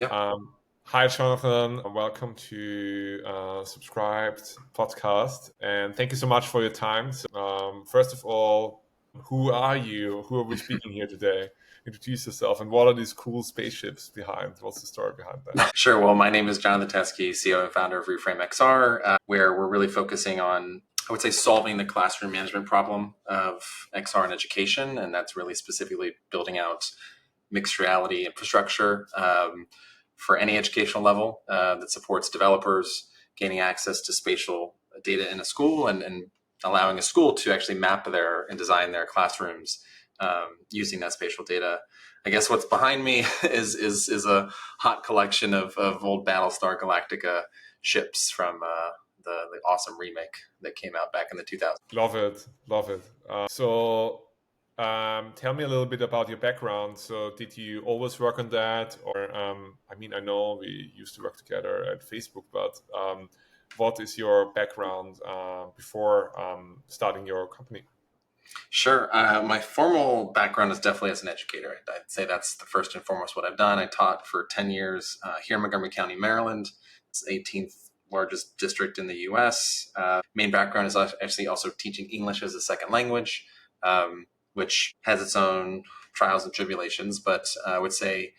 Yeah, Hi, Jonathan. Welcome to Subscribed Podcast, and thank you so much for your time. First of all, who are you? Who are we speaking here today? Introduce yourself, and what are these cool spaceships behind? What's the story behind that? sure. Well, my name is Jonathan Teske, CEO and founder of Reframe XR, where we're really focusing on, I would say, solving the classroom management problem of XR in education. And that's really specifically building out mixed reality infrastructure for any educational level that supports developers gaining access to spatial data in a school and allowing a school to actually map their and design their classrooms using that spatial data. I guess what's behind me is a hot collection of old Battlestar Galactica ships from the awesome remake that came out back in the 2000s. Love it, love it. Tell me a little bit about your background. So, did you always work on that, or I mean, I know we used to work together at Facebook, but what is your background before starting your company? Sure. My formal background is definitely as an educator. I'd say that's the first and foremost what I've done. I taught for 10 years here in Montgomery County, Maryland. It's the 18th largest district in the US. Main background is actually also teaching English as a second language, which has its own trials and tribulations. But I would say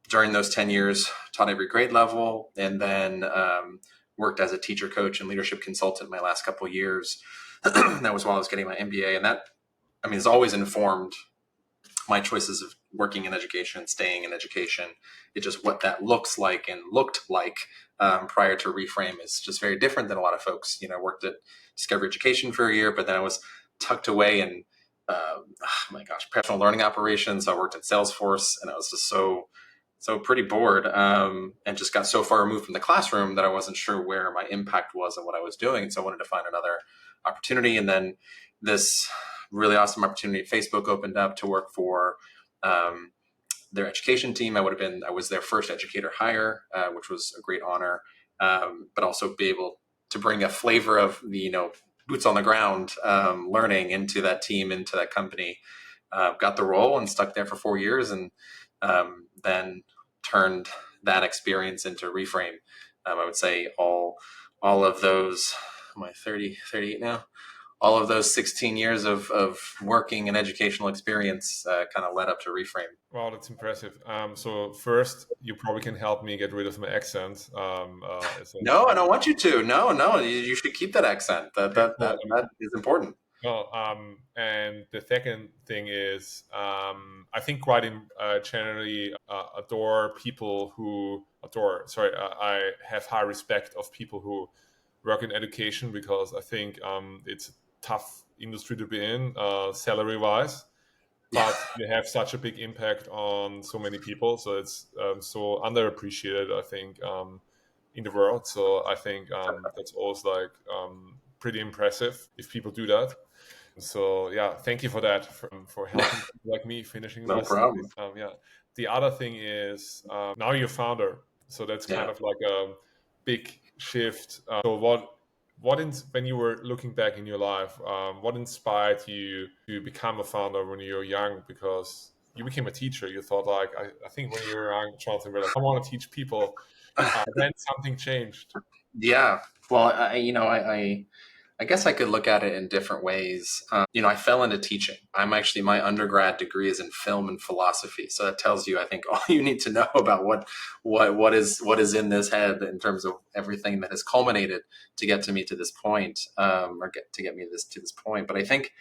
during those 10 years, taught every grade level, and then worked as a teacher coach and leadership consultant my last couple of years. That was while I was getting my MBA, and that, I mean, has always informed my choices of working in education and staying in education. It just what that looks like and looked like prior to Reframe is just very different than a lot of folks. You know, I worked at Discovery Education for a year, but then I was tucked away in, oh my gosh, professional learning operations. I worked at Salesforce, and I was just so pretty bored, and just got so far removed from the classroom that I wasn't sure where my impact was and what I was doing. And so I wanted to find another opportunity. And then this really awesome opportunity at Facebook opened up to work for their education team. I was their first educator hire, which was a great honor, but also be able to bring a flavor of the, boots on the ground learning into that team, into that company. Got the role and stuck there for 4 years, and then turned that experience into Reframe. I would say all of those, am I 38 now? All of those 16 years of working and educational experience kind of led up to Reframe. Wow, that's impressive. So first, you probably can help me get rid of my accent. No, I don't want you to. No, no, you should keep that accent. That is important. Well, and the second thing is, I think quite generally adore people who adore. Sorry, I have high respect of people who work in education because I think it's a tough industry to be in, salary wise. But they have such a big impact on so many people, so it's so underappreciated, I think, in the world. So I think that's also like pretty impressive if people do that. So yeah, thank you for that, for helping people like me finishing No my problem. studies. Yeah, the other thing is now you're founder, so that's kind Yeah. of like a big shift. So when you were looking back in your life, what inspired you to become a founder when you were young? Because you became a teacher, you thought like I think when you were young, Jonathan, were like, I want to teach people. Then something changed. Yeah. Well, I guess I could look at it in different ways. I fell into teaching. My undergrad degree is in film and philosophy. So that tells you, I think, all you need to know about what is in this head in terms of everything that has culminated to get to me to this point, to get me to this point. But I think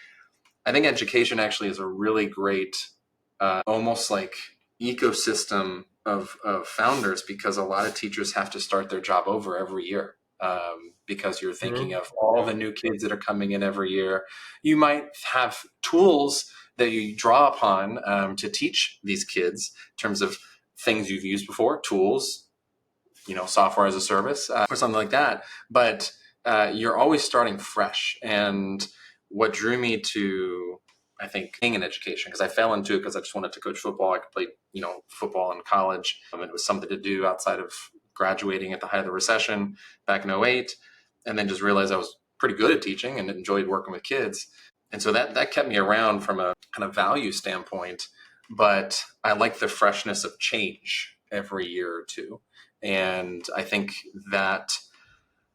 education actually is a really great, almost like ecosystem of founders, because a lot of teachers have to start their job over every year, because you're thinking True. of all Yeah. the new kids that are coming in every year. You might have tools that you draw upon to teach these kids in terms of things you've used before, tools, software as a service, or something like that. But you're always starting fresh. And what drew me to, I think, being in education, because I fell into it because I just wanted to coach football. I could play, football in college. It was something to do outside of graduating at the height of the recession back in '08, and then just realized I was pretty good at teaching and enjoyed working with kids. And so that kept me around from a kind of value standpoint. But I like the freshness of change. every year or two. And I think that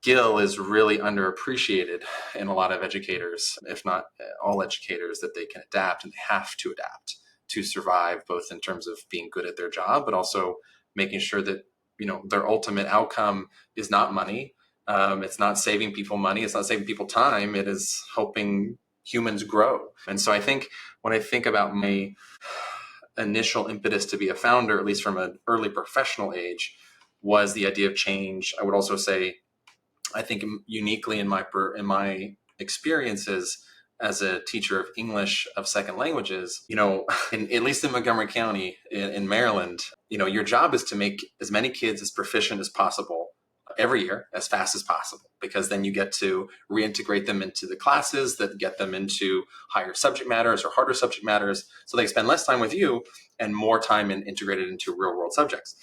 skill is really underappreciated in a lot of educators, if not all educators, that they can adapt and they have to adapt to survive, both in terms of being good at their job, but also making sure that, you know, their ultimate outcome is not money. It's not saving people money. It's not saving people time. It is helping humans grow. And so I think when I think about my initial impetus to be a founder, at least from an early professional age, was the idea of change. I would also say, I think uniquely in my experiences as a teacher of English of second languages, you know, at least in Montgomery County in Maryland, you know, your job is to make as many kids as proficient as possible every year, as fast as possible, because then you get to reintegrate them into the classes that get them into higher subject matters or harder subject matters, so they spend less time with you and more time integrated into real world subjects.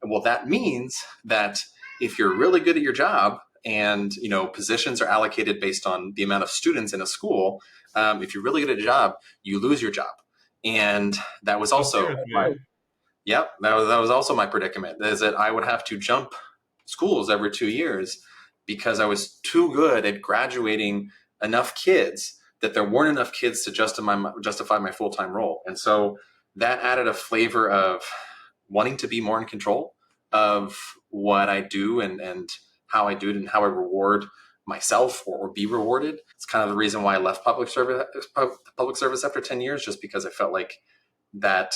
And well, that means that if you're really good at your job, and, you know, positions are allocated based on the amount of students in a school, if you're really good at a job, you lose your job. And that was also that was also my predicament, is that I would have to jump schools every 2 years because I was too good at graduating enough kids that there weren't enough kids to justify my full-time role. And so that added a flavor of wanting to be more in control of what I do and how I do it and how I reward myself or be rewarded. It's kind of the reason why I left public service after 10 years, just because I felt like that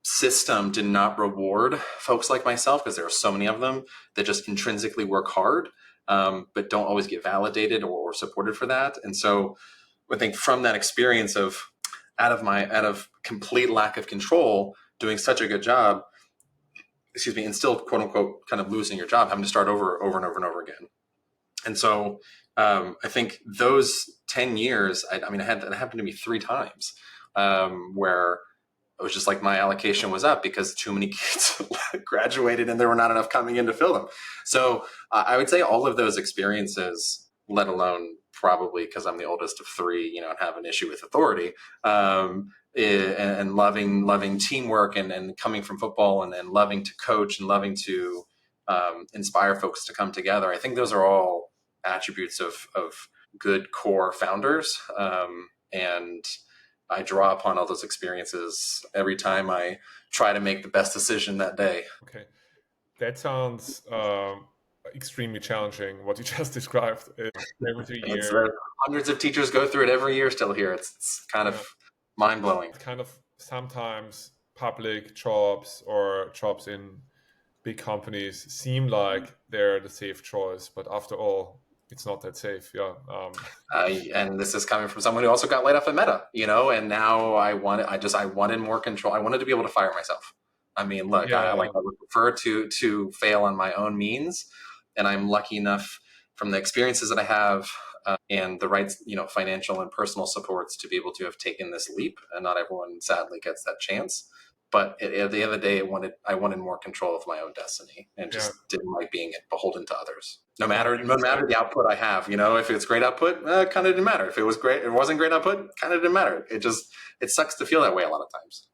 system did not reward folks like myself, because there are so many of them that just intrinsically work hard, but don't always get validated or supported for that. And so I think from that experience of out of complete lack of control, doing such a good job, and still quote unquote kind of losing your job, having to start over and over and over again. And so I think those 10 years, it happened to me 3 times, where it was just like my allocation was up because too many kids graduated and there were not enough coming in to fill them. So I would say all of those experiences, let alone probably because I'm the oldest of 3, you know, and have an issue with authority, and loving teamwork and coming from football and loving to coach and loving to inspire folks to come together. I think those are all attributes of good core founders. And I draw upon all those experiences every time I try to make the best decision that day. Okay. That sounds extremely challenging, what you just described. Every 2 years. Hundreds of teachers go through it every year still here. It's kind of mind-blowing. Kind of sometimes public jobs or jobs in big companies seem like they're the safe choice, but after all, it's not that safe. And this is coming from someone who also got laid off at Meta, you know, and now I wanted more control. I wanted to be able to fire myself. I mean, look, I would prefer to fail on my own means, and I'm lucky enough from the experiences that I have and the right, you know, financial and personal supports to be able to have taken this leap. And not everyone, sadly, gets that chance. But at the end of the day, I wanted more control of my own destiny, and just didn't like being beholden to others. No matter the output I have, you know, if it's great output, kind of didn't matter. If it wasn't great output, kind of didn't matter. It sucks to feel that way a lot of times.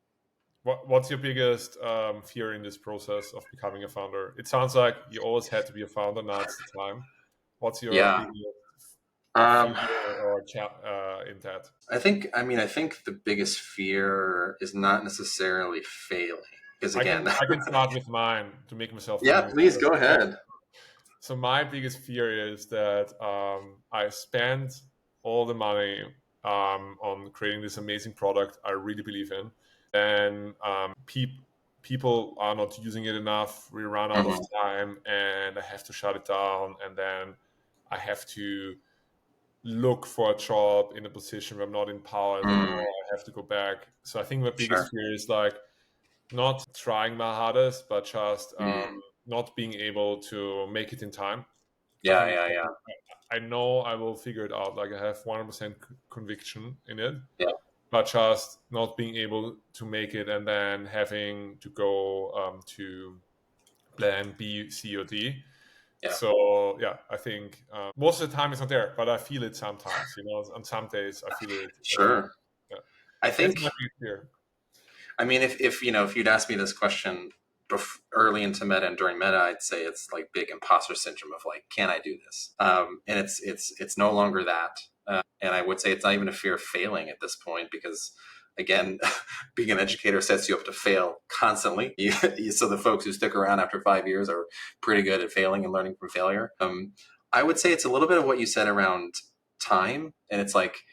What's your biggest fear in this process of becoming a founder? It sounds like you always had to be a founder. Now it's the time. What's your biggest fear or in that? I think the biggest fear is not necessarily failing. Because again, I can start with mine to make myself. Yeah, please go ahead. So my biggest fear is that I spent all the money on creating this amazing product I really believe in, and people are not using it enough. We run out of time, and I have to shut it down, and then I have to look for a job in a position where I'm not empowered anymore. I have to go back. So I think my biggest fear is like not trying my hardest, but just not being able to make it in time. I know I will figure it out. Like I have 100% conviction in it. Yeah. But just not being able to make it and then having to go to plan B, C, or D. Yeah. So I think most of the time it's not there, but I feel it sometimes. You know, on some days I feel it. Sure. I think. I mean, if you'd asked me this question early into meta and during meta, I'd say it's like big imposter syndrome of like, can I do this? And it's no longer that. And I would say it's not even a fear of failing at this point, because again, being an educator sets you up to fail constantly. So the folks who stick around after 5 years are pretty good at failing and learning from failure. I would say it's a little bit of what you said around time. And it's like,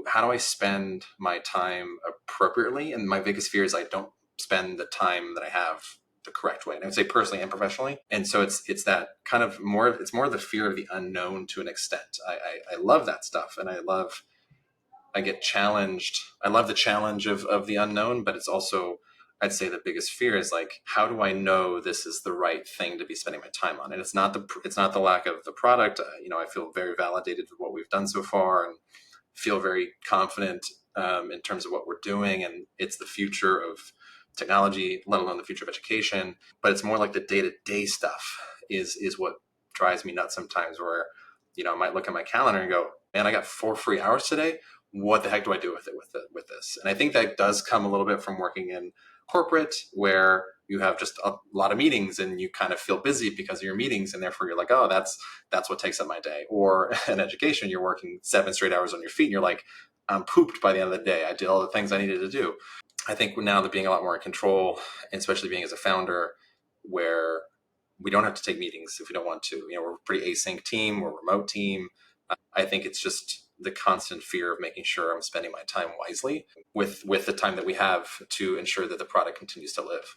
how do I spend my time appropriately? And my biggest fear is I don't spend the time that I have the correct way. And I would say personally and professionally. And so it's that kind of it's more the fear of the unknown to an extent. I love that stuff. And I get challenged. I love the challenge of the unknown, but it's also, I'd say the biggest fear is like, how do I know this is the right thing to be spending my time on? And it's not the lack of the product. I feel very validated with what we've done so far, and feel very confident in terms of what we're doing, and it's the future of technology, let alone the future of education. But it's more like the day-to-day stuff is what drives me nuts sometimes, where I might look at my calendar and go, man, I got 4 free hours today. What the heck do I do with this? And I think that does come a little bit from working in corporate, where you have just a lot of meetings and you kind of feel busy because of your meetings, and therefore you're like, oh, that's what takes up my day. Or in education, you're working 7 straight hours on your feet and you're like, I'm pooped by the end of the day. I did all the things I needed to do. I think now that being a lot more in control, and especially being as a founder, where we don't have to take meetings if we don't want to. We're a pretty async team, we're a remote team. I think it's just the constant fear of making sure I'm spending my time wisely with the time that we have to ensure that the product continues to live.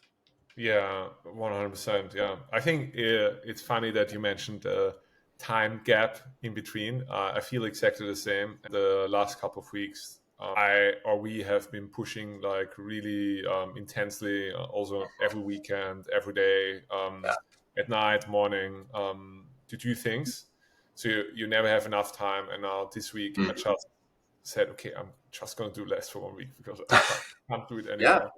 Yeah, 100%. Yeah, I think it's funny that you mentioned the time gap in between. I feel exactly the same. The last couple of weeks, we have been pushing like really intensely, also every weekend, every day, Yeah. at night, morning, to do things. So you never have enough time. And now this week, I Mm. just said, okay, I'm just going to do less for 1 week because I can't do it Yeah. anymore.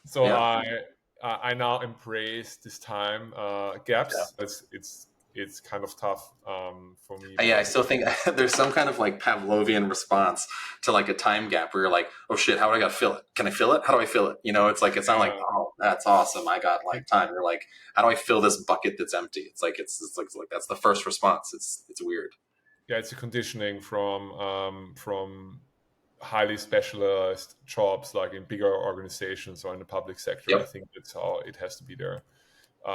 So Yeah. I now embrace this time Yeah. gaps. It's kind of tough for me Yeah, I because still think there's some kind of like Pavlovian response to like a time gap where you're like, oh shit, how do I got to fill it? Can I fill it? How do I fill it? It's like, it's not like, oh, that's awesome, I got like time. You're like, how do I fill this bucket that's empty? It's like that's the first response. It's weird. yeah, it's a conditioning from highly specialized jobs like in bigger organizations or in the public sector. I Yep. think that's how it has to be there.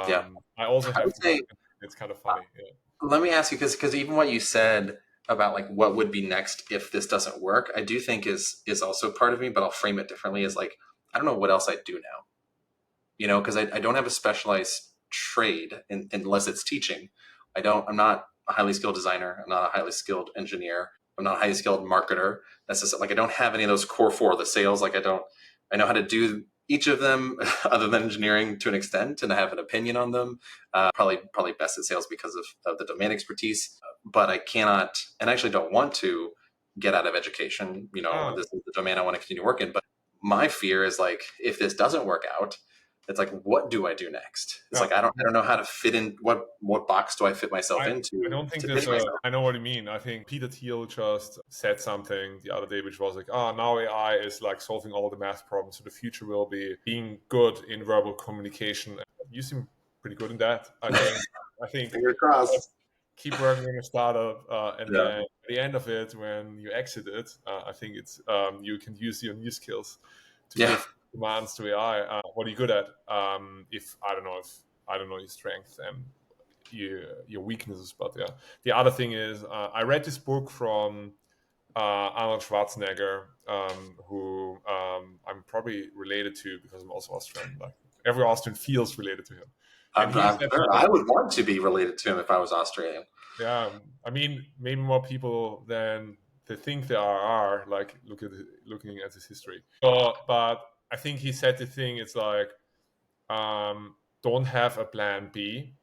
Yeah. I also I have would to. say, It's kind of funny. Yeah. let me ask you, because even what you said about like what would be next if this doesn't work, I do think is also part of me, but I'll frame it differently. Is like, I don't know what else I'd do now. Because I don't have a specialized trade unless it's teaching. I'm not a highly skilled designer. I'm not a highly skilled engineer. I'm not a highly skilled marketer. That's just like, I don't have any of those core 4, the sales. Like I know how to do each of them other than engineering to an extent, and I have an opinion on them. Probably best at sales because of the domain expertise, but I cannot, and actually don't want to get out of education. Ah, This is the domain I want to continue working. But my fear is like, if this doesn't work out, it's like, what do I do next? It's yeah. like, I don't know how to fit in, what box do I fit myself I into don't think to there's pitch a. myself. I know what you mean. I think Peter Thiel just said something the other day, which was like, "Oh, now AI is like solving all the math problems. So the future will be being good in verbal communication." You seem pretty good in that. I think Finger crossed. keep working in a startup, and Yeah. then at the end of it, when you exit it, I think it's you can use your new skills to Yeah. give commands to AI. What are you good at? If I don't know your strengths and your weaknesses. But yeah, the other thing is I read this book from Arnold Schwarzenegger, who I'm probably related to because I'm also Austrian. Like every Austrian feels related to him, and he I'm said sure I something. would want to be related to him if I was Australian. Yeah, I mean maybe more people than they think there are. Like looking at his history. So, but I think he said the thing. It's like don't have a plan B,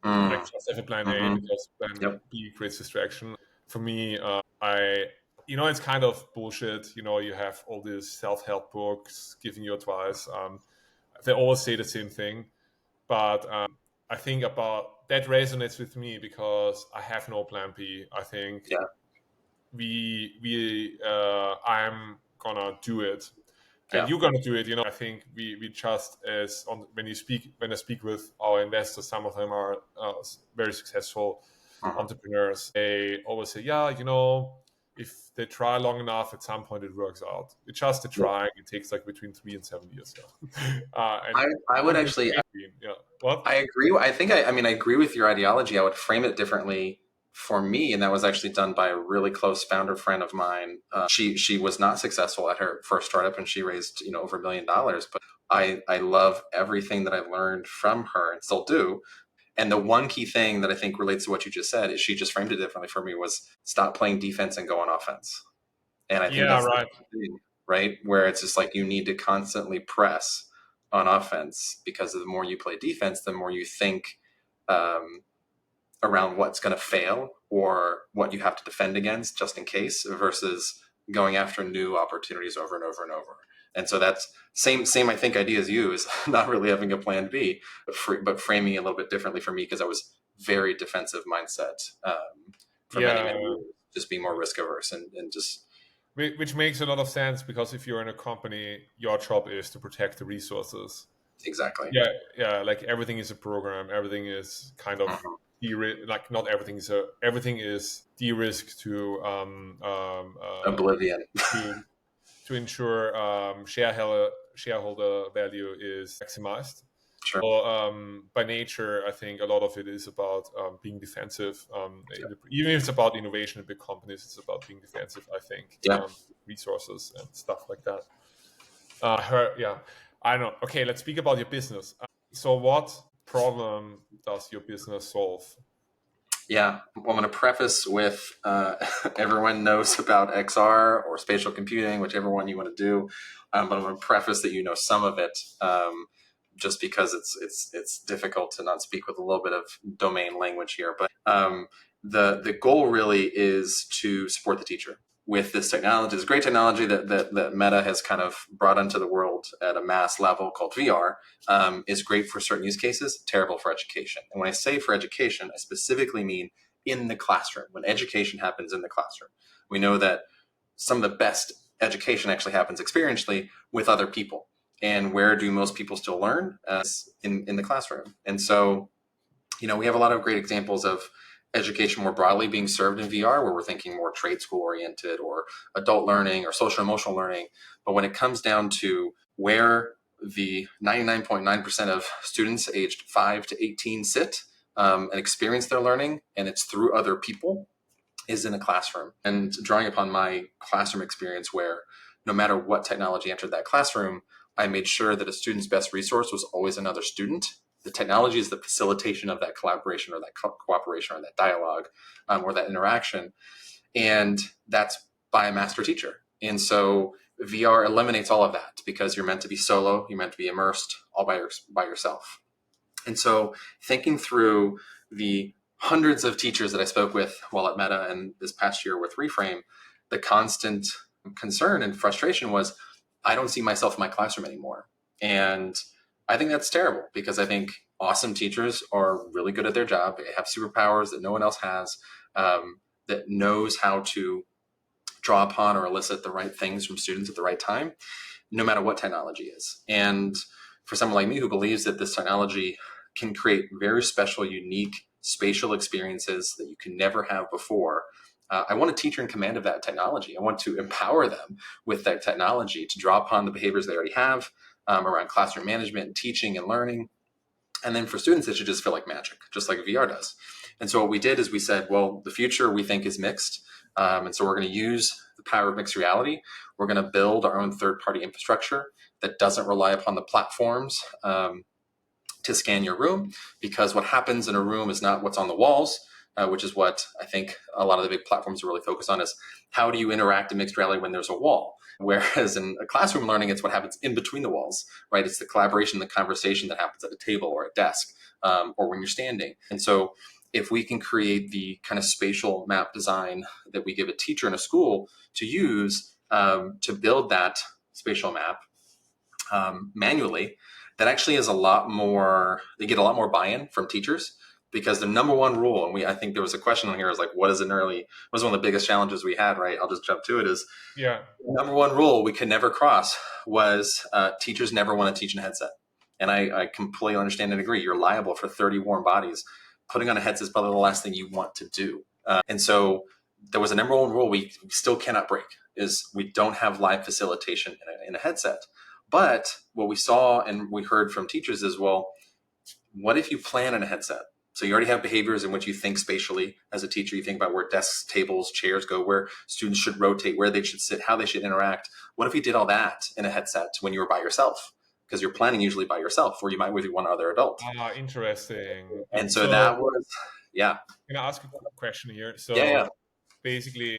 like Mm. just have a plan A Hmm. because plan Yep. B creates distraction. For me, I it's kind of bullshit. You have all these self-help books giving you advice. They always say the same thing, but I think about that resonates with me because I have no plan B. I think Yeah. I'm gonna do it. and Yeah. you're going to do it. I think we just when I speak with our investors, some of them are very successful entrepreneurs. They always say, yeah, if they try long enough, at some point it works out. It's just a trying. It takes like between 3 and 7 years. And I would actually, what? I agree. I mean, I agree with your ideology. I would frame it differently for me, and that was actually done by a really close founder friend of mine. She was not successful at her first startup, and she raised over $1 million. But I love everything that I've learned from her, and still do. And the one key thing that I think relates to what you just said is she just framed it differently for me was stop playing defense and go on offense. And I think that's right. the thing, right? Where it's just like you need to constantly press on offense, because the more you play defense, the more you think around what's going to fail or what you have to defend against just in case, versus going after new opportunities over and over and over. And so that's same I think idea as you, is not really having a plan B, but framing it a little bit differently for me, because I was very defensive mindset for many years, just being more risk averse and just. Which makes a lot of sense, because if you're in a company, your job is to protect the resources. Exactly. Yeah. Like everything is a program. Everything is kind of like not everything is everything is de-risked to oblivion. to ensure shareholder value is maximized. Sure. So, by nature, I think a lot of it is about being defensive. Even if it's about innovation in big companies, it's about being defensive, I think. Resources and stuff like that. I don't know. Okay, let's speak about your business. So what problem does your business solve? Yeah, I'm going to preface with everyone knows about XR or spatial computing, whichever one you want to do. But I'm going to preface that some of it, just because it's difficult to not speak with a little bit of domain language here. But the goal really is to support the teacher with this technology. This great technology that Meta has kind of brought into the world at a mass level, called VR, is great for certain use cases, terrible for education. And when I say for education, I specifically mean in the classroom. When education happens in the classroom, we know that some of the best education actually happens experientially with other people. And where do most people still learn? In the classroom. And so, we have a lot of great examples of education more broadly being served in VR, where we're thinking more trade school oriented or adult learning or social emotional learning. But when it comes down to where the 99.9% of students aged 5 to 18 sit and experience their learning, and it's through other people, is in a classroom. And drawing upon my classroom experience, where no matter what technology entered that classroom, I made sure that a student's best resource was always another student. The technology is the facilitation of that collaboration or that cooperation or that dialogue or that interaction. And that's by a master teacher. And so VR eliminates all of that, because you're meant to be solo, you're meant to be immersed all by yourself. And so thinking through the hundreds of teachers that I spoke with while at Meta and this past year with Reframe, the constant concern and frustration was, I don't see myself in my classroom anymore. And I think that's terrible, because I think awesome teachers are really good at their job. They have superpowers that no one else has, that knows how to draw upon or elicit the right things from students at the right time, no matter what technology is. And for someone like me who believes that this technology can create very special, unique spatial experiences that you can never have before, I want a teacher in command of that technology. I want to empower them with that technology to draw upon the behaviors they already have around classroom management and teaching and learning. And then for students, it should just feel like magic, just like VR does. And so what we did is we said, well, the future we think is mixed. And so we're going to use the power of mixed reality. We're going to build our own third-party infrastructure that doesn't rely upon the platforms to scan your room, because what happens in a room is not what's on the walls, which is what I think a lot of the big platforms are really focused on, is how do you interact in mixed reality when there's a wall? Whereas in a classroom learning, it's what happens in between the walls, right? It's the collaboration, the conversation that happens at a table or a desk or when you're standing. And so if we can create the kind of spatial map design that we give a teacher in a school to use to build that spatial map manually, that actually is a lot more, they get a lot more buy-in from teachers, because the number one rule, and I think there was a question on here, is like, what is was one of the biggest challenges we had, right? I'll just jump to it, is Yeah. the number one rule we could never cross was teachers never want to teach in a headset. And I completely understand and agree. You're liable for 30 warm bodies. Putting on a headset is probably the last thing you want to do. And so there was a number one rule we still cannot break, is we don't have live facilitation in a headset. But what we saw and we heard from teachers is, well, what if you plan in a headset? So you already have behaviors in which you think spatially as a teacher. You think about where desks, tables, chairs go, where students should rotate, where they should sit, how they should interact. What if you did all that in a headset when you were by yourself? Because you're planning usually by yourself, or you might with one other adult. Interesting. And so that was, yeah. Can I ask a question here? So Yeah. basically,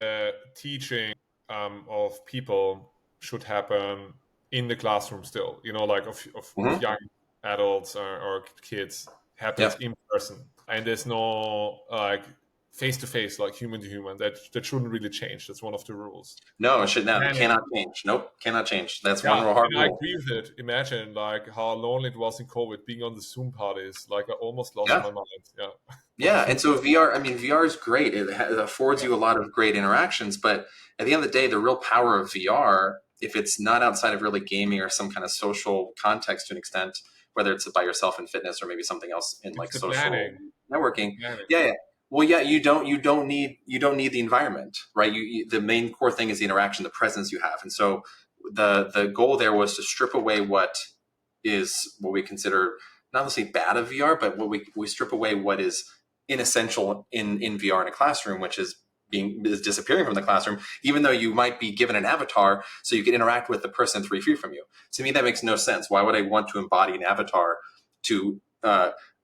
teaching of people should happen in the classroom still, like of young adults or kids happens in person, and there's no like face-to-face, like human to human. That shouldn't really change. That's one of the rules. No, it should not. It cannot change. Nope, cannot change. That's one hard rule. I agree with it. Imagine like how lonely it was in COVID, being on the Zoom parties. Like I almost lost my mind. Yeah, and so VR is great. It affords you a lot of great interactions, but at the end of the day, the real power of VR, if it's not outside of really gaming or some kind of social context to an extent, whether it's by yourself in fitness or maybe something else in like social networking. Yeah. Well, yeah, you don't need the environment, right? The main core thing is the interaction, the presence you have. And so the goal there was to strip away what we consider not necessarily bad of VR, but what we strip away what is inessential in VR in a classroom, which is disappearing from the classroom, even though you might be given an avatar so you can interact with the person 3 feet from you. To me, that makes no sense. Why would I want to embody an avatar to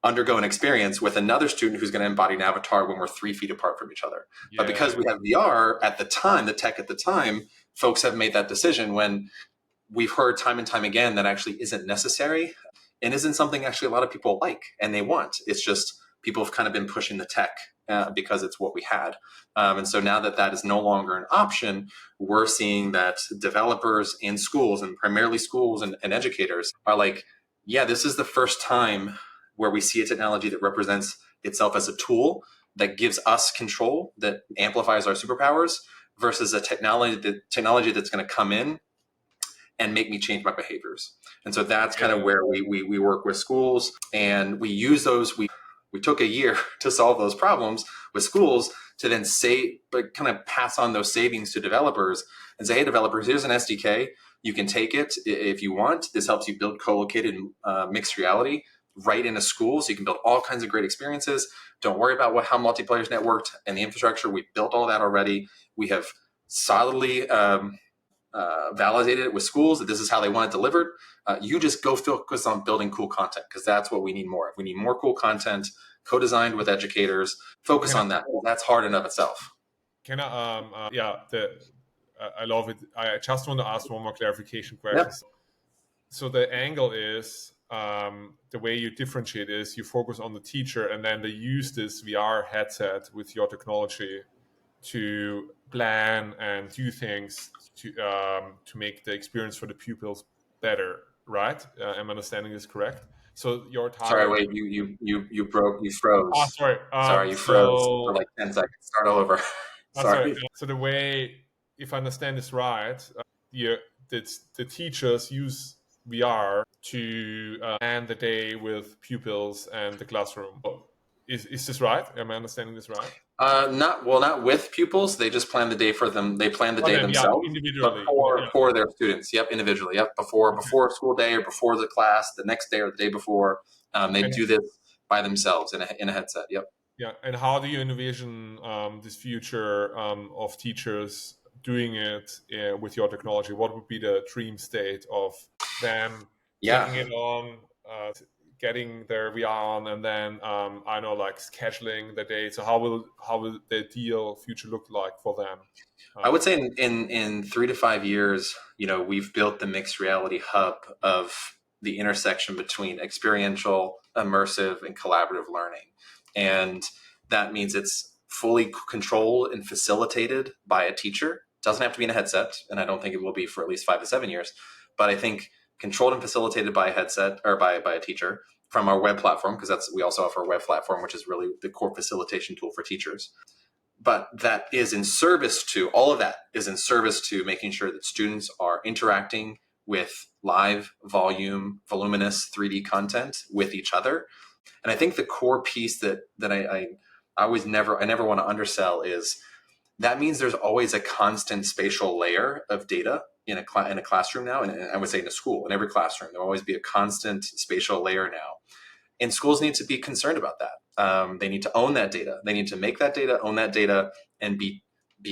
undergo an experience with another student who's going to embody an avatar when we're 3 feet apart from each other? But because we have VR at the time, the tech at the time, folks have made that decision when we've heard time and time again that actually isn't necessary and isn't something actually a lot of people like and they want. It's just people have kind of been pushing the tech because it's what we had. And so now that is no longer an option, we're seeing that developers and schools, and primarily schools and educators, are like, yeah, this is the first time where we see a technology that represents itself as a tool that gives us control, that amplifies our superpowers, versus a technology that's going to come in and make me change my behaviors. And so that's kind of where we work with schools, and we use those. We took a year to solve those problems with schools to then kind of pass on those savings to developers and say, hey, developers, here's an SDK. You can take it if you want. This helps you build co-located mixed reality right in a school, so you can build all kinds of great experiences. Don't worry about how multiplayer's networked and the infrastructure. We built all that already. We have solidly validated it with schools that this is how they want it delivered. You just go focus on building cool content, because that's what we need more of. We need more cool content, co-designed with educators. Focus on that. That's hard enough itself. Can I? I love it. I just want to ask one more clarification question. Yep. So the angle is the way you differentiate is you focus on the teacher, and then they use this VR headset with your technology to plan and do things to make the experience for the pupils better, right? Am I understanding this correct? So your target. Sorry, wait, you froze. Oh, sorry. Sorry, you froze for like 10 seconds. Start all over. Sorry. So the way, if I understand this right, the teachers use VR to end the day with pupils and the classroom. Is this right? Am I understanding this right? Not with pupils. They just plan the day for them. They plan the day themselves, individually, for their students. Yep, individually. Yep, before a school day or before the class, the next day or the day before. They do this by themselves in a headset. Yep. Yeah, and how do you envision this future of teachers doing it with your technology? What would be the dream state of them taking it on, getting their VR on, and then I know, like, scheduling the day? So how will the ideal future look like for them? I would say in 3 to 5 years, we've built the mixed reality hub of the intersection between experiential, immersive, and collaborative learning. And that means it's fully controlled and facilitated by a teacher. It doesn't have to be in a headset, and I don't think it will be for at least 5 to 7 years. But I think controlled and facilitated by a headset or by a teacher, from our web platform, because we also offer a web platform, which is really the core facilitation tool for teachers. But that is in service to, all of that is in service to making sure that students are interacting with live, voluminous 3D content with each other. And I think the core piece that I always never want to undersell is that means there's always a constant spatial layer of data in a classroom now, and I would say in a school, in every classroom, there will always be a constant spatial layer now. And schools need to be concerned about that. They need to own that data. They need to make that data, own that data, and be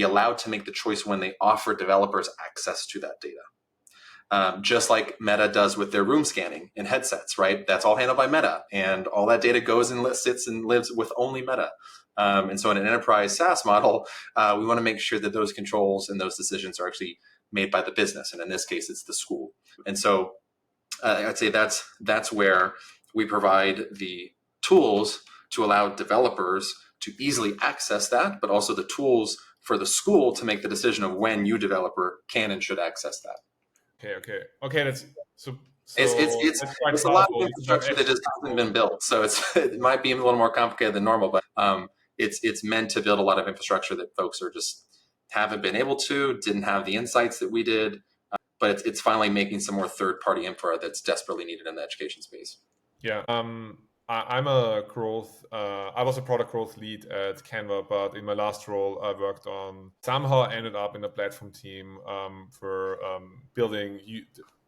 allowed to make the choice when they offer developers access to that data. Just like Meta does with their room scanning and headsets, right? That's all handled by Meta, and all that data goes and sits and lives with only Meta. And so in an enterprise SaaS model, we want to make sure that those controls and those decisions are actually made by the business. And in this case, it's the school. And so I'd say that's where we provide the tools to allow developers to easily access that, but also the tools for the school to make the decision of when you developer can and should access that. Okay. That's it's a lot of infrastructure that just hasn't been built. So it might be a little more complicated than normal, but it's meant to build a lot of infrastructure that folks are just haven't been able to, didn't have the insights that we did. But it's finally making some more third-party infra that's desperately needed in the education space. Yeah. I'm a growth. I was a product growth lead at Canva, but in my last role, I worked on. Somehow I ended up in a platform team for building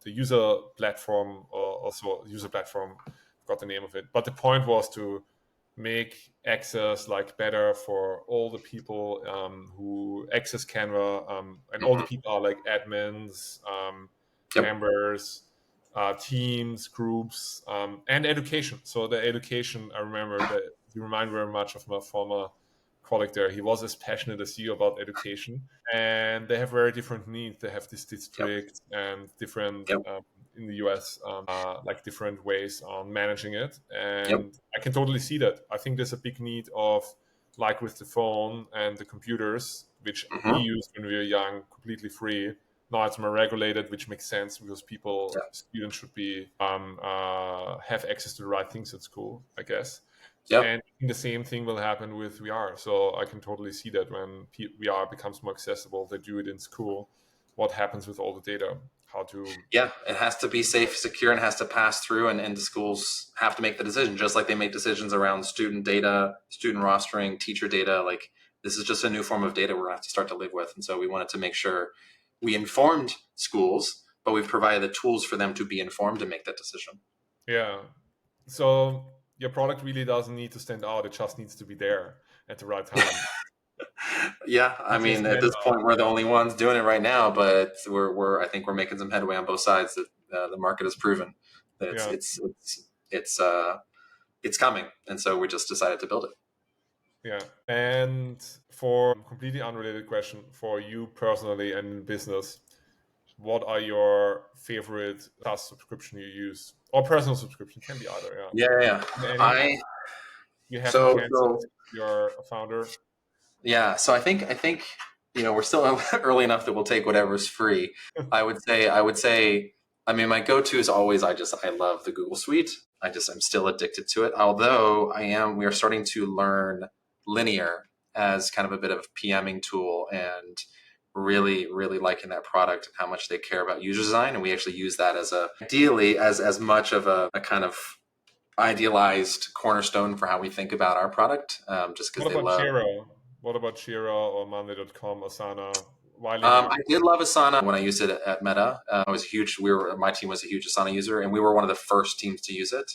the user platform, or also user platform. Forgot the name of it, but the point was to make access like better for all the people who access Canva, and all the people are like admins, members, teams, groups, and education. So the education, I remember that you remind very much of my former colleague there. He was as passionate as you about education, and they have very different needs. They have this district and different in the US, like different ways on managing it. And I can totally see that. I think there's a big need of, like with the phone and the computers, which we used when we were young, completely free. Now it's more regulated, which makes sense because students should be have access to the right things at school, I guess. And the same thing will happen with VR. So I can totally see that when VR becomes more accessible, they do it in school. What happens with all the data? It has to be safe, secure, and has to pass through, and the schools have to make the decision, just like they make decisions around student data, student rostering, teacher data. Like, this is just a new form of data we're going to have to start to live with. And so we wanted to make sure we informed schools, but we've provided the tools for them to be informed and make that decision. Yeah. So your product really doesn't need to stand out. It just needs to be there at the right time. I mean, at this point, we're the only ones doing it right now, but I think we're making some headway on both sides. That the market has proven that it's coming, and so we just decided to build it. Yeah. And for a completely unrelated question, for you personally and in business, what are your favorite SaaS subscription you use, or personal subscription? Can be either. You have canceled. You're a founder. Yeah, so I think we're still early enough that we'll take whatever's free. I would say I mean, my go-to is always I love the Google Suite. I'm still addicted to it. Although we are starting to learn Linear as kind of a bit of a PMing tool, and really, really liking that product and how much they care about user design. And we actually use that ideally as much of a kind of idealized cornerstone for how we think about our product. Just because they love. What about Jira or Monday.com, Asana? I did love Asana when I used it at Meta. I was huge. My team was a huge Asana user, and we were one of the first teams to use it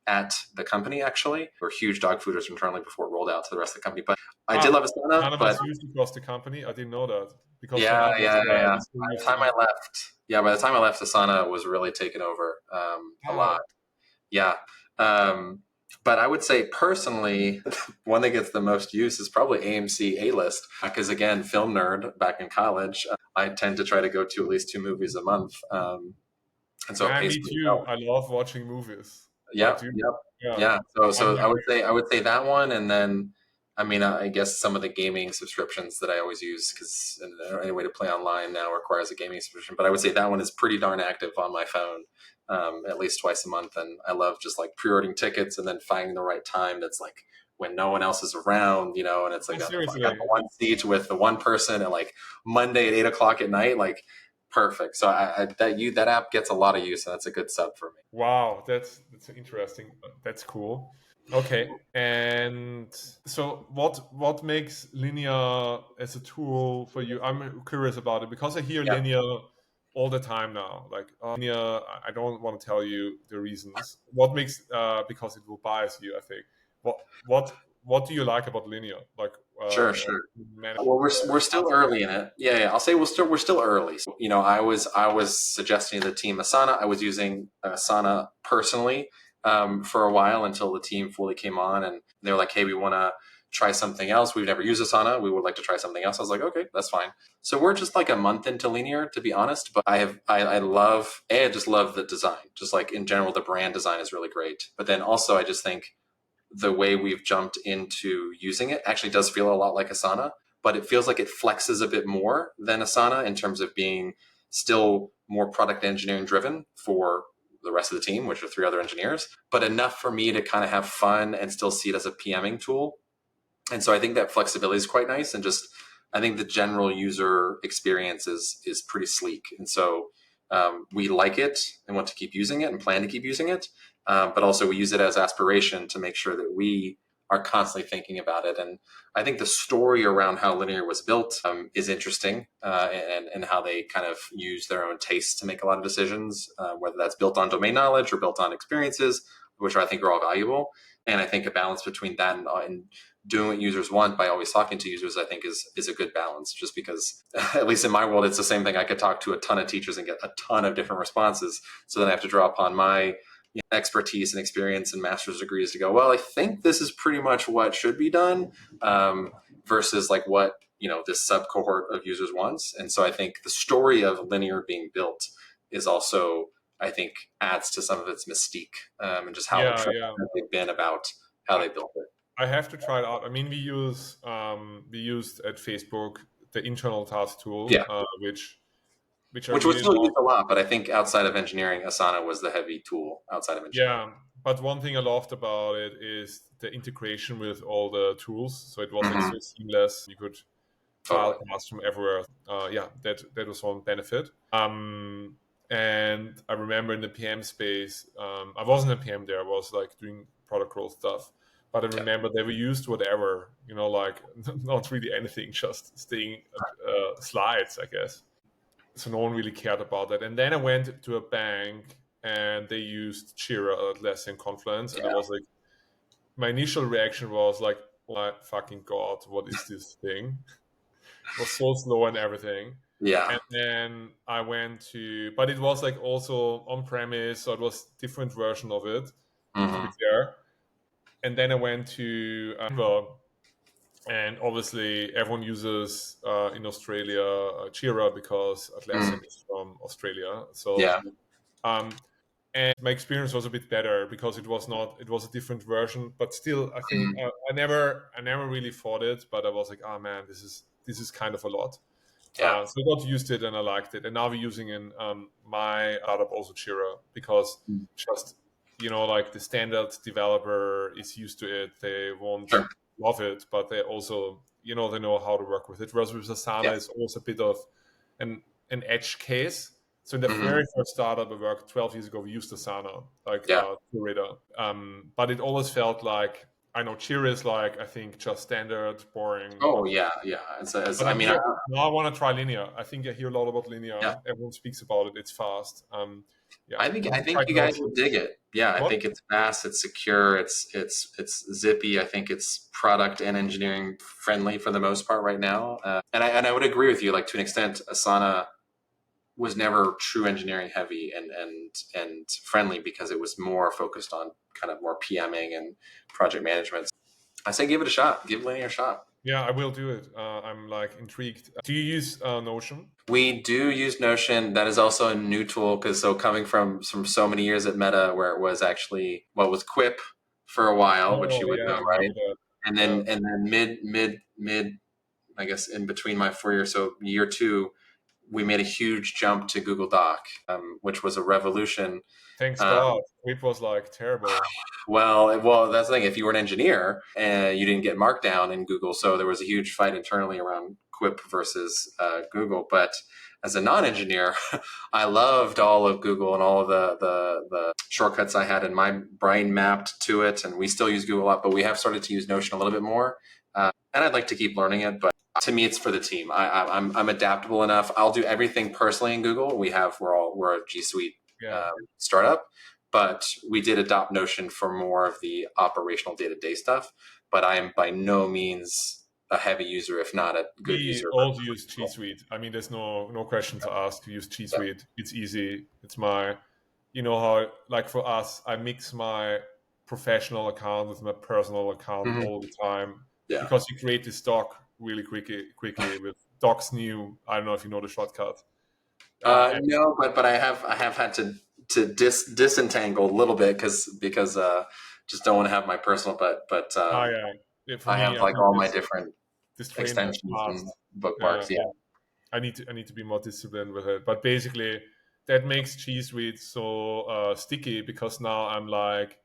at the company. Actually, we're huge dog fooders internally before it rolled out to the rest of the company. But I did love Asana. None of us used it across the company. I didn't know that because By the time I left, Asana was really taken over a lot. Yeah. But I would say personally, one that gets the most use is probably AMC A-List, because again, film nerd back in college, I tend to try to go to at least 2 movies a month. And so me too. I love watching movies. Yeah. So I would say that one, and then I mean, I guess some of the gaming subscriptions that I always use, because any way to play online now requires a gaming subscription. But I would say that one is pretty darn active on my phone. at least twice a month. And I love just like pre-ordering tickets and then finding the right time that's like when no one else is around, and it's like I got Seriously. the one seat with the one person, and like Monday at 8 o'clock at night, like perfect. So that app gets a lot of use, and that's a good sub for me. Wow, that's interesting. That's cool. Okay, and so what makes Linear as a tool for you? I'm curious about it because I hear Yeah, Linear all the time now. Like Linear, I don't want to tell you the reasons. What makes because it will bias you, I think. What what do you like about Linear? Like sure. manage Well, we're still early in it. Yeah. I'll say we're still early. I was suggesting to the team Asana. I was using Asana personally for a while until the team fully came on, and they were like, "Hey, we want to try something else. We've never used Asana. We would like to try something else." I was like, "Okay, that's fine." So we're just like a month into Linear, to be honest. But I just love the design. Just like in general, the brand design is really great. But then also, I just think the way we've jumped into using it actually does feel a lot like Asana, but it feels like it flexes a bit more than Asana in terms of being still more product engineering driven for the rest of the team, which are 3 other engineers, but enough for me to kind of have fun and still see it as a PMing tool. And so I think that flexibility is quite nice, and just I think the general user experience is pretty sleek, and so we like it and want to keep using it and plan to keep using it, but also we use it as aspiration to make sure that we are constantly thinking about it. And I think the story around how Linear was built is interesting, and how they kind of use their own tastes to make a lot of decisions, whether that's built on domain knowledge or built on experiences, which I think are all valuable. And I think a balance between that and doing what users want by always talking to users, I think is a good balance, just because at least in my world, it's the same thing. I could talk to a ton of teachers and get a ton of different responses. So then I have to draw upon my expertise and experience and master's degrees to go, well, I think this is pretty much what should be done, versus like what, this sub cohort of users wants. And so I think the story of Linear being built is also, I think, adds to some of its mystique, and just how yeah. they've been about how they built it. I have to try it out. I mean, we used at Facebook the internal task tool, Yeah, which I which was really still love. used a lot, but I think outside of engineering, Asana was the heavy tool outside of engineering. Yeah, but one thing I loved about it is the integration with all the tools. So it was like Mm-hmm. so seamless. You could file Totally. tasks from everywhere. Yeah, that was one benefit. And I remember in the PM space, I wasn't a PM there. I was like doing product growth stuff. But I Yeah. remember they were used whatever, like not really anything, just staying slides, I guess. So no one really cared about that. And then I went to a bank and they used Jira, less than Confluence, and I Yeah. was like, my initial reaction was like, oh my fucking god, what is this thing? It was so slow and everything. Yeah. And then I went to, but it was like also on premise, so it was different version of it, to be Mm-hmm. fair. And then I went to Canva, and obviously everyone uses in Australia Jira because Mm-hmm. Atlassian is from Australia. So Yeah. and my experience was a bit better because it was a different version, but still I think Mm-hmm. I never really fought it, but I was like, oh man, this is kind of a lot. Yeah. So I got used to it and I liked it, and now we're using in my startup also Jira because just like the standard developer is used to it, they won't Sure. love it, but they also they know how to work with it. Whereas with Yeah. Asana is also a bit of an edge case. So in the Mm-hmm. very first startup I worked 12 years ago, we used Asana, like Yeah. Curator. But it always felt like, I know Jira is like, I think just standard, boring. Oh yeah. Yeah. But I I mean, hear now I want to try Linear. I think I hear a lot about yeah. Linear. Everyone speaks about it. It's fast. Yeah, I think have I you think tried you guys Notion? would dig it. Yeah, I What? think it's fast, it's secure, it's zippy. I think it's product and engineering friendly for the most part right now. And I would agree with you. Like to an extent, Asana was never true engineering heavy and friendly because it was more focused on kind of more PMing and project management. I say give it a shot. Give Linear a shot. Yeah, I will do it. I'm like intrigued. Do you use Notion? We do use Notion. That is also a new tool because so coming from so many years at Meta, where it was actually what was Quip for a while, which Oh you would yeah, know, I right? remember that. And Yeah. then mid, I guess in between my 4 years, so year two, we made a huge jump to Google Doc, which was a revolution. Thanks Um, God. It was like terrible. well, that's the thing. If you were an engineer and you didn't get Markdown in Google, so there was a huge fight internally around Quip versus Google. But as a non-engineer, I loved all of Google and all of the shortcuts I had, and my brain mapped to it. And we still use Google a lot, but we have started to use Notion a little bit more. And I'd like to keep learning it, but to me, it's for the team. I'm adaptable enough. I'll do everything personally in Google. We're a G Suite startup, but we did adopt Notion for more of the operational day-to-day stuff. But I am by no means a heavy user, if not a good We user. all use G Suite. I mean, there's no question to ask to use G Suite. It's easy. It's my, you know how, like for us, I mix my professional account with my personal account all the time because you create this doc really quickly with Docs New. I don't know if you know the shortcut. No, but I have had to disentangle a little bit because just don't want to have my personal. But yeah. For I me, have I like think all my different this train has extensions and passed. bookmarks. I need to be more disciplined with it. But basically, that makes G Suite so sticky because now I'm like,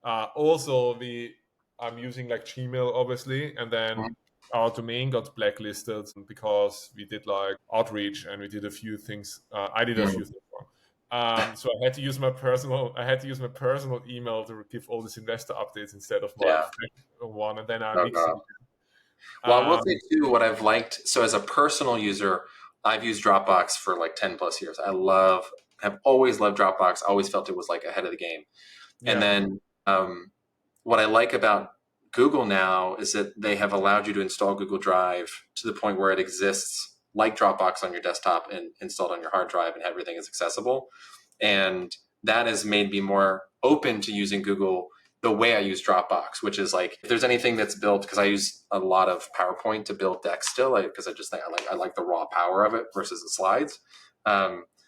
also I'm using like Gmail obviously, and then our domain got blacklisted because we did like outreach and we did a few things. I did a few things wrong. So I had to use my personal email to give all these investor updates instead of my one, and then I mixed it. Well, I will say too, what I've liked. So as a personal user, I've used Dropbox for like 10 plus years. Have always loved Dropbox. Always felt it was like ahead of the game. And then what I like about Google now is that they have allowed you to install Google Drive to the point where it exists like Dropbox on your desktop and installed on your hard drive, and everything is accessible. And that has made me more open to using Google the way I use Dropbox, which is like if there's anything that's built, because I use a lot of PowerPoint to build decks still, because I just think I like the raw power of it versus the slides.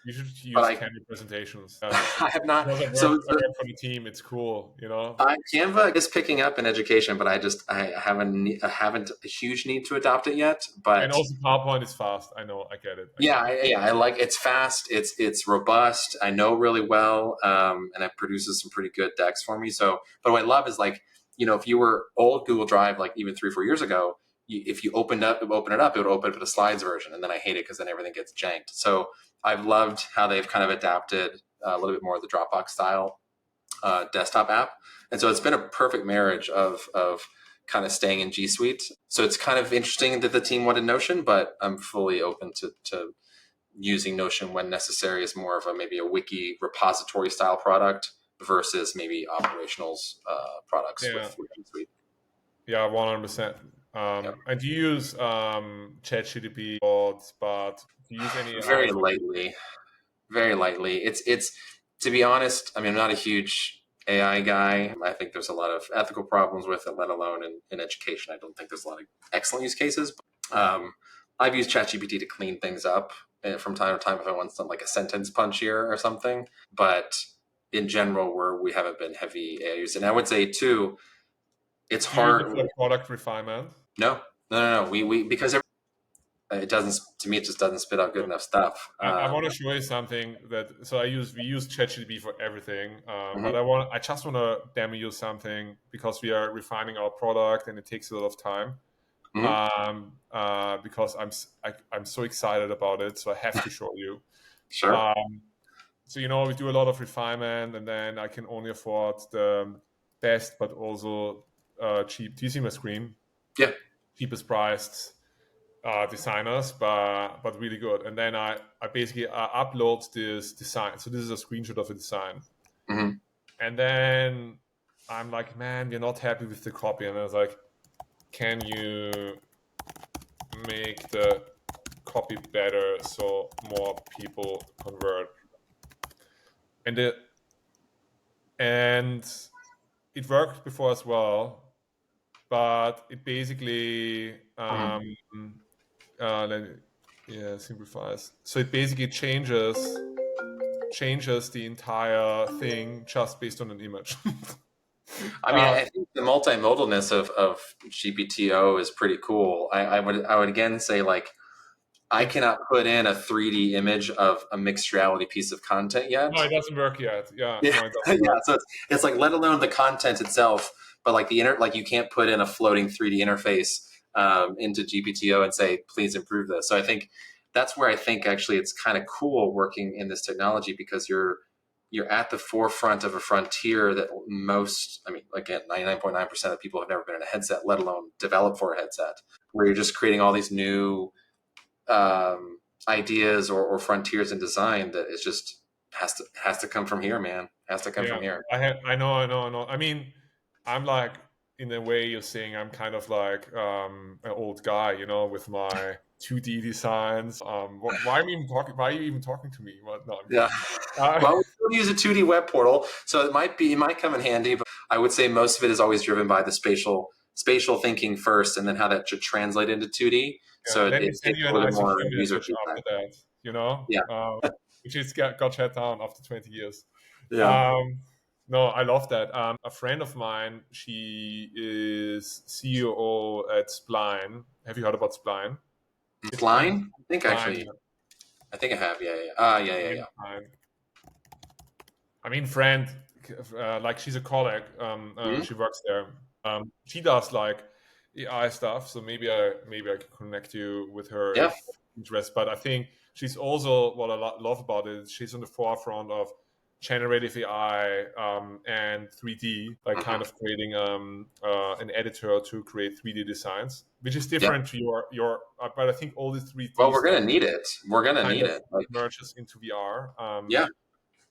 You should use Canva presentations. I have not. I work for the team. It's cool, you know. Canva is picking up in education, but I haven't a huge need to adopt it yet. But and also PowerPoint is fast. I know. I get it. I like it's fast. It's robust. I know really well, and it produces some pretty good decks for me. So, but what I love is like if you were old Google Drive, like even 3 or 4 years ago, if you open it up, it would open up the slides version, and then I hate it because then everything gets janked. So I've loved how they've kind of adapted a little bit more of the Dropbox style desktop app, and so it's been a perfect marriage of kind of staying in G Suite. So it's kind of interesting that the team wanted Notion, but I'm fully open to using Notion when necessary as more of maybe a wiki repository style product versus maybe operationals products with G Suite. Yeah, 100%. And do you use ChatGPT bots, but do you use any very lightly? Very lightly. It's to be honest, I mean, I'm not a huge AI guy. I think there's a lot of ethical problems with it, let alone in education. I don't think there's a lot of excellent use cases. I've used ChatGPT to clean things up from time to time if I want some like a sentence punchier or something. But in general, we haven't been heavy AI use. And I would say too, it's hard. For product refinement? No. We because it doesn't, to me, it just doesn't spit out good enough stuff. I want to show you something we use ChatGPT for everything, but I just want to demo you something because we are refining our product and it takes a lot of time. Because I'm so excited about it, so I have to show you. Sure. So we do a lot of refinement, and then I can only afford the best, but also cheap. Do you see my screen? Yeah. Cheapest priced designers, but really good. And then I basically upload this design. So this is a screenshot of a design. And then I'm like, man, we're not happy with the copy. And I was like, can you make the copy better so more people convert? And it worked before as well, but it basically simplifies. So it basically changes the entire thing just based on an image. I mean, I think the multimodalness of GPTO is pretty cool. I would again say like I It's cannot put in a 3D image of a mixed reality piece of content no, yet. it doesn't work yet. Yeah, Yeah, no, it yeah. doesn't work. So it's like let alone the content itself, but like like you can't put in a floating 3D interface into GPTO and say please improve this. So I think that's where I think actually it's kind of cool working in this technology because you're at the forefront of a frontier that most, I mean, again, 99.9% of people have never been in a headset, let alone develop for a headset, where you're just creating all these new ideas or frontiers in design that is just has to come from here, man. Has to come Yeah, from here. I know. I mean, I'm like, in the way you're saying, I'm kind of like an old guy, with my 2D designs. Why am I even talking? Why are you even talking to me? What? No, I'm Yeah. kidding. Uh, Well, we still use a 2D web portal, so it might come in handy. But I would say most of it is always driven by the spatial thinking first, and then how that should translate into 2D. yeah, So let me it send takes you a an little bit more ICQ user message feedback. after that. Yeah. Which is got shut down after 20 years. Yeah. Um, no, I love that. A friend of mine, she is CEO at Spline. Have you heard about Spline? It's Line? I think Spline. actually, I think I have. Yeah. Yeah. Yeah. Yeah. Yeah, Yeah. Spline. I mean, friend, like she's a colleague. Mhm. She works there. She does like AI stuff, so maybe I can connect you with her Yeah. if interest. But I think she's also what I love about it. She's on the forefront of generative AI and 3D, like kind Mhm. of creating an editor to create 3D designs, which is Yeah. different to your. But I think all this Well, 3D we're stuff gonna need it. We're gonna kind need of it. Like, merges into VR. yeah.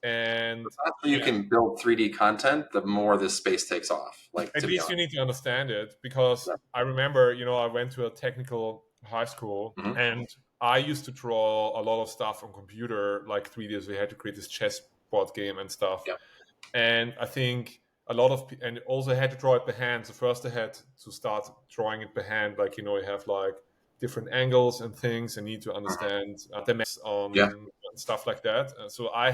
And The faster you yeah, can build 3D content, the more this space takes off. Like, at to be least honest. you need to understand it, because I remember, I went to a technical high school, Yeah. and I used to draw a lot of stuff on computer, like 3D. We had to create this chessboard game and stuff. Yeah. And I think a lot of and also had to draw it by hand. So first I had to start drawing it by hand, like you have like different angles and things, and need to Mhm. understand the maths Yeah. on stuff like that. So I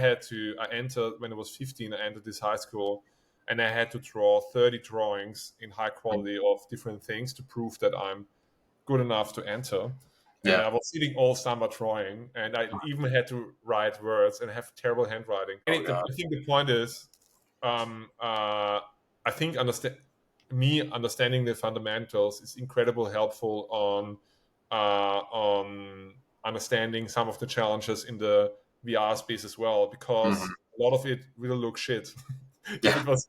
entered when I was 15. I entered this high school, and I had to draw 30 drawings in high quality of different things to prove that I'm good enough to enter. And Yeah. I was sitting all summer drawing, and I even had to write words and have terrible handwriting. Oh I god. think the point is, I think understanding the fundamentals is incredibly helpful on understanding some of the challenges in the VR space as well, because Mhm. a lot of it will look shit if Yeah. it was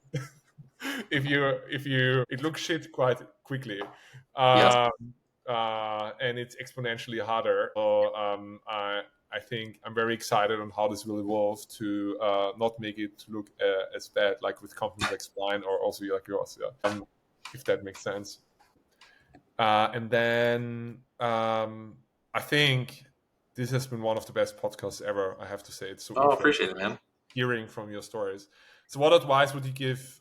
if you it looks shit quite quickly. Yes. um, and it's exponentially harder. So I think I'm very excited on how this will evolve to not make it look as bad, like with companies like Spline or also like yours. Yeah, if that makes sense. And then I think this has been one of the best podcasts ever. I have to say, it's so Oh, interesting appreciate it, man. hearing from your stories. So, what advice would you give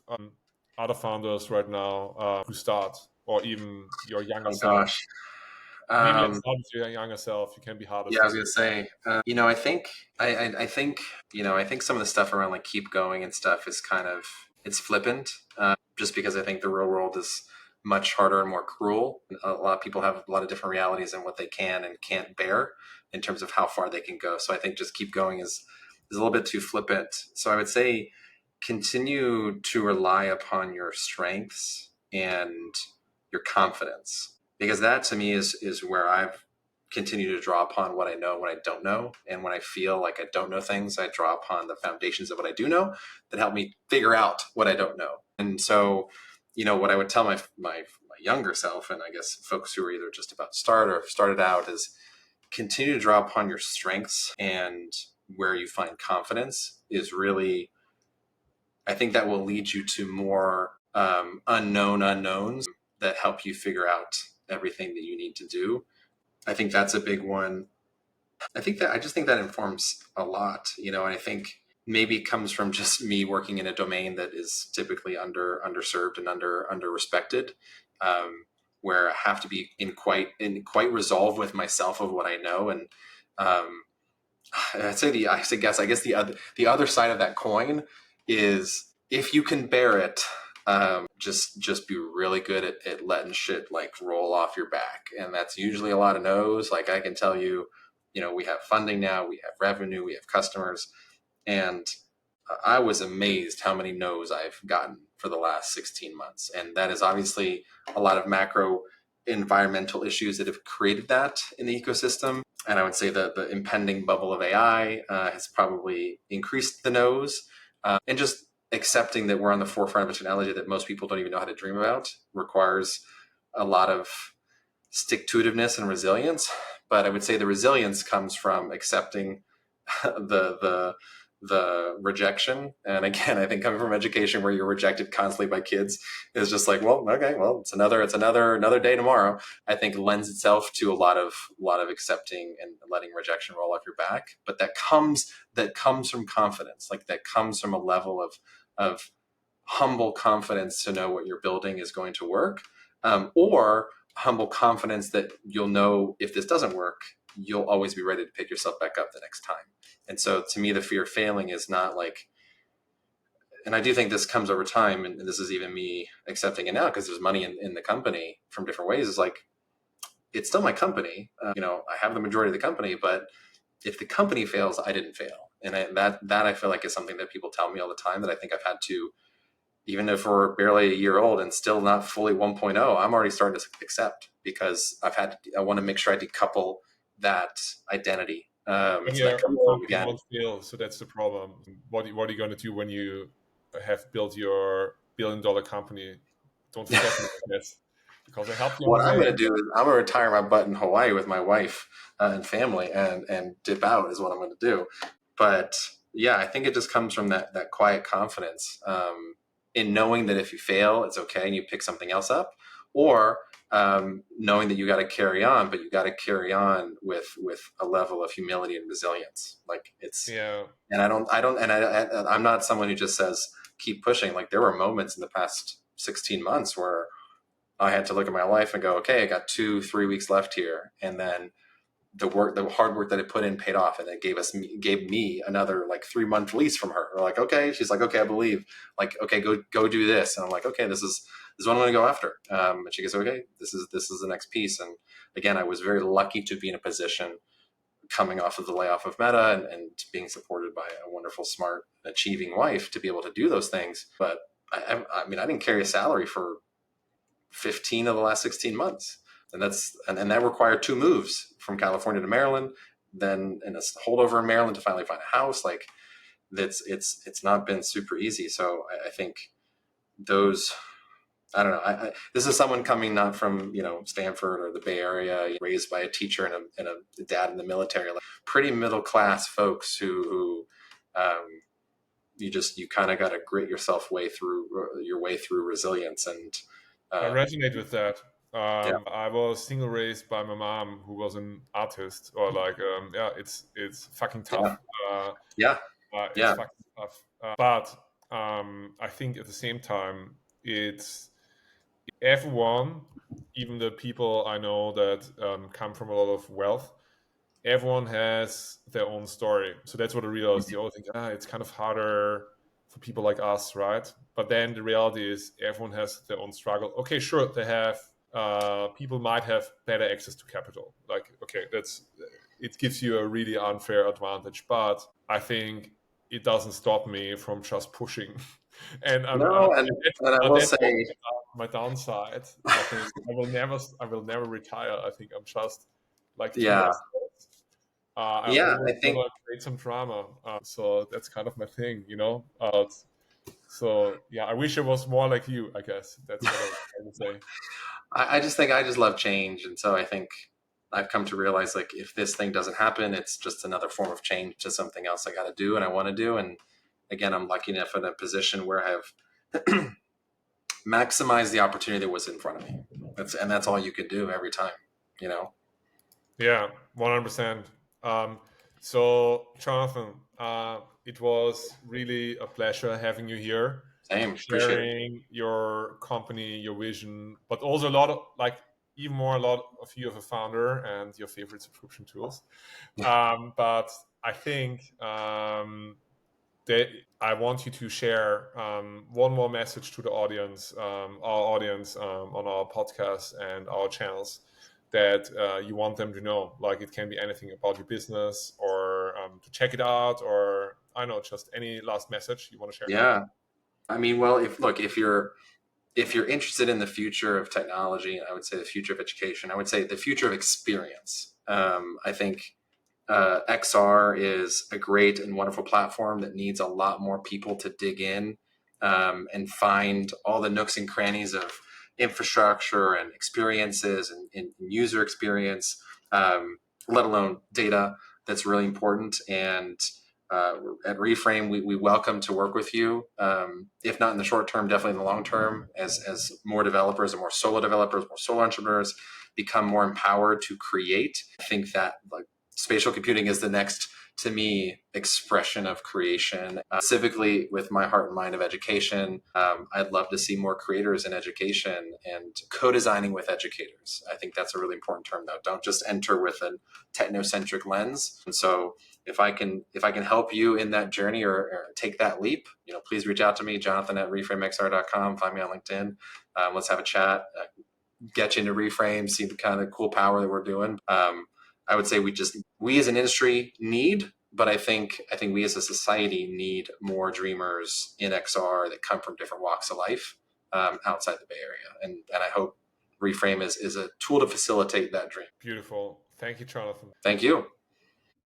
other founders right now who start, or even your younger Oh self? gosh. Maybe let's Um, start with your younger self. You can be yeah, I hardest was to gonna you. say, I think, I think, I think some of the stuff around like keep going and stuff is kind of it's flippant, just because I think the real world is much harder and more cruel. A lot of people have a lot of different realities and what they can and can't bear in terms of how far they can go. So I think just keep going is a little bit too flippant. So I would say continue to rely upon your strengths and your confidence, because that to me is where I've continued to draw upon what I know, what I don't know, and when I feel like I don't know things, I draw upon the foundations of what I do know that help me figure out what I don't know. And so, what I would tell my younger self, and I guess folks who are either just about to start or have started out, is continue to draw upon your strengths, and where you find confidence is really, I think that will lead you to more unknown unknowns that help you figure out everything that you need to do. I think that's a big one. I just think that informs a lot, and I think maybe it comes from just me working in a domain that is typically underserved and under respected, where I have to be in quite resolve with myself of what I know. And um, I guess the other side of that coin is, if you can bear it, just be really good at letting shit like roll off your back, and that's usually a lot of no's. Like I can tell you, we have funding now, we have revenue, we have customers. And I was amazed how many no's I've gotten for the last 16 months. And that is obviously a lot of macro environmental issues that have created that in the ecosystem. And I would say that the impending bubble of AI has probably increased the no's. And just accepting that we're on the forefront of a technology that most people don't even know how to dream about requires a lot of stick-to-itiveness and resilience. But I would say the resilience comes from accepting the rejection. And again, I think coming from education where you're rejected constantly by kids is just like, well, okay, well, it's another day tomorrow. I think lends itself to a lot of accepting and letting rejection roll off your back. But that comes from confidence. Like that comes from a level of humble confidence to know what you're building is going to work, or humble confidence that you'll know if this doesn't work, you'll always be ready to pick yourself back up the next time. And so to me, the fear of failing is not like, and I do think this comes over time, and this is even me accepting it now because there's money in the company from different ways, is like, it's still my company. I have the majority of the company, but if the company fails, I didn't fail. And that I feel like is something that people tell me all the time that I think I've had to, even if we're barely a year old and still not fully 1.0, I'm already starting to accept because I want to make sure I decouple that identity. So Yeah, that comes from, company again, won't fail, so that's the problem. What are you going to do when you have built your billion-dollar company? Don't forget me, I guess, because I helped you on what the I'm way. going to do is I'm going to retire my butt in Hawaii with my wife and family and dip out is what I'm going to do. But yeah, I think it just comes from that quiet confidence in knowing that if you fail, it's okay and you pick something else up, or knowing that you got to carry on, but you got to carry on with a level of humility and resilience. Like it's, Yeah, and I'm not someone who just says keep pushing. Like there were moments in the past 16 months where I had to look at my life and go, okay, I got 2-3 weeks left here, and then the hard work that I put in paid off, and it gave me another like 3-month lease from her. We're like, okay, she's like, okay, I believe, like, okay, go do this, and I'm like, okay, this is what I'm going to go after. And she goes, okay, this is the next piece. And again, I was very lucky to be in a position coming off of the layoff of Meta and being supported by a wonderful, smart, achieving wife to be able to do those things. But I mean, I didn't carry a salary for 15 of the last 16 months. And that required 2 moves from California to Maryland, then in a holdover in Maryland to finally find a house. Like it's not been super easy. So I think those, I don't know. This is someone coming not from Stanford or the Bay Area, raised by a teacher and a dad in the military, like pretty middle class folks who you kind of got to grit yourself your way through resilience. And I uh, resonate with that. yeah, I was single raised by my mom, who was an artist, or like, yeah, it's fucking yeah, tough. Uh, yeah, it's yeah. fucking tough. But I think at the same time, it's everyone, even the people I know that come from a lot of wealth, everyone has their own story. So that's what I realized. You always think, it's kind of harder for people like us, right? But then the reality is everyone has their own struggle. Okay, sure, they have, people might have better access to capital. Like, okay, it gives you a really unfair advantage. But I think it doesn't stop me from just pushing. And No, and I will that's also say, my downside. I think I will never retire. I think I'm just like too yeah, lost. I yeah. always I want think to create some drama. So that's kind of my thing, you know? So yeah, I wish I was more like you, I guess. That's what I was trying to say. I just think I just love change, and so I think I've come to realize like if this thing doesn't happen, it's just another form of change to something else I got to do and I want to do. And again, I'm lucky enough in a position where I have maximized the opportunity that was in front of me. That's all you can do every time, you know. Yeah, 100%. So, Jonathan, it was really a pleasure having you here, Same, appreciate it. sharing your company, your vision, but also a lot of like even more a lot of you as a founder and your favorite subscription tools. But I think that I want you to share one more message to the audience, our audience on our podcast and our channels. that you want them to know. Like it can be anything about your business, or to check it out, or I don't know, just any last message you want to share. Yeah. I mean, well, if you're interested in the future of technology, I would say the future of education, I would say the future of experience. I think XR is a great and wonderful platform that needs a lot more people to dig in and find all the nooks and crannies of infrastructure and experiences and user experience, let alone data. That's really important. And at Reframe, we welcome to work with you. If not in the short term, definitely in the long term, as more developers and more solo developers, more solo entrepreneurs become more empowered to create. I think that like spatial computing is the next, to me, expression of creation. Specifically with my heart and mind of education, I'd love to see more creators in education and co-designing with educators. I think that's a really important term, though. Don't just enter with a technocentric lens. And so if I can help you in that journey or take that leap, please reach out to me, Jonathan at ReframeXR.com. Find me on LinkedIn. Let's have a chat. Get you into Reframe, see the kind of cool power that we're doing. I would say we as an industry need, but I think we as a society need more dreamers in XR that come from different walks of life outside the Bay Area, and I hope Reframe is a tool to facilitate that dream. Beautiful. Thank you, Jonathan. Thank you.